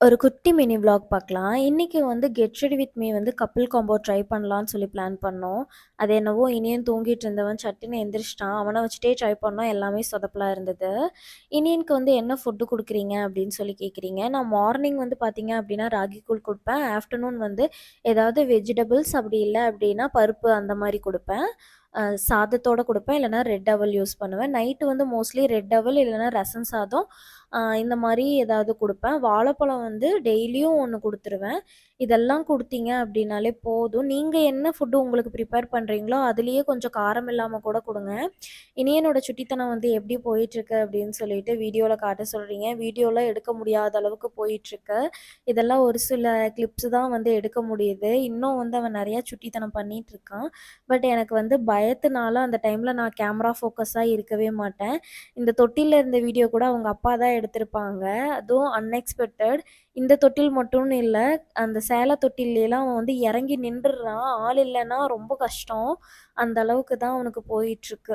ஒரு குட்டி mini vlog பார்க்கலாம். இன்னைக்கு வந்து கெட் ரெடி வித் மீ வந்து கப்பிள் காம்போ ட்ரை பண்ணலான்னு சொல்லி பிளான் பண்ணோம். அது என்னவோ இனியன் தூங்கிட்டு இருந்தவன் சட்டுன்னு எந்திரிச்சிட்டான். அவன வச்சுட்டே ட்ரை பண்ணோம். எல்லாமே சொதப்பலா இருந்தது. இனியனுக்கு வந்து என்ன ஃபுட்டு குடுக்குறீங்க அப்படின்னு சொல்லி கேட்குறீங்க. நான் மார்னிங் வந்து பார்த்தீங்க அப்படின்னா ராகி கூழ் குடுப்பேன். ஆஃப்டர்நூன் வந்து ஏதாவது வெஜிடபிள்ஸ் அப்படி இல்ல அப்படின்னா பருப்பு அந்த மாரி குடுப்பேன். சாதத்தோட குடுப்பேன். இல்லன்னா ரெட் அவல் யூஸ் பண்ணுவேன். நைட்டு வந்து மோஸ்ட்லி ரெட் அவல் இல்லன்னா ரசம் சாதம் இந்த மாரி ஏதாவது குடுப்பேன். வாழைப்பழம் வந்து டெய்லியும் 1 குடுத்துருவேன். இதெல்லாம் குடுத்தீங்க அப்டின்னாலே போதும். நீங்க என்ன ஃபுட்டு உங்களுக்கு ப்ரிப்பேர் பண்றீங்களோ, அதிலேயே கொஞ்சம் காரம் இல்லாம கூட குடுங்க. இனியனோட சுட்டித்தனம் வந்து எப்படி போயிட்டுருக்கு அப்படின்னு சொல்லிட்டு வீடியோல காட்ட சொல்றீங்க. வீடியோலாம் எடுக்க முடியாத அளவுக்கு போயிட்டுருக்கு. இதெல்லாம் ஒரு சில கிளிப்ஸ் தான் வந்து எடுக்க முடியுது. இன்னும் வந்து அவன் நெறையா சுட்டித்தனம் பண்ணிட்டுருக்கான். பட் எனக்கு வந்து பயத்தினால அந்த டைம்ல நான் கேமரா ஃபோக்கஸா இருக்கவே மாட்டேன். இந்த தொட்டில்ல இருந்த வீடியோ கூட அவங்க அப்பா தான் எடுத்திருப்பாங்க. அதுவும் அன்எக்ஸ்பெக்டட். இந்த தொட்டில் மட்டும்னு இல்ல, அந்த சேல தொட்டில்லாம் அவன் வந்து இறங்கி நின்றுறான். ஆள் இல்லன்னா ரொம்ப கஷ்டம். அந்த அளவுக்கு தான் அவனுக்கு போயிட்டுருக்கு.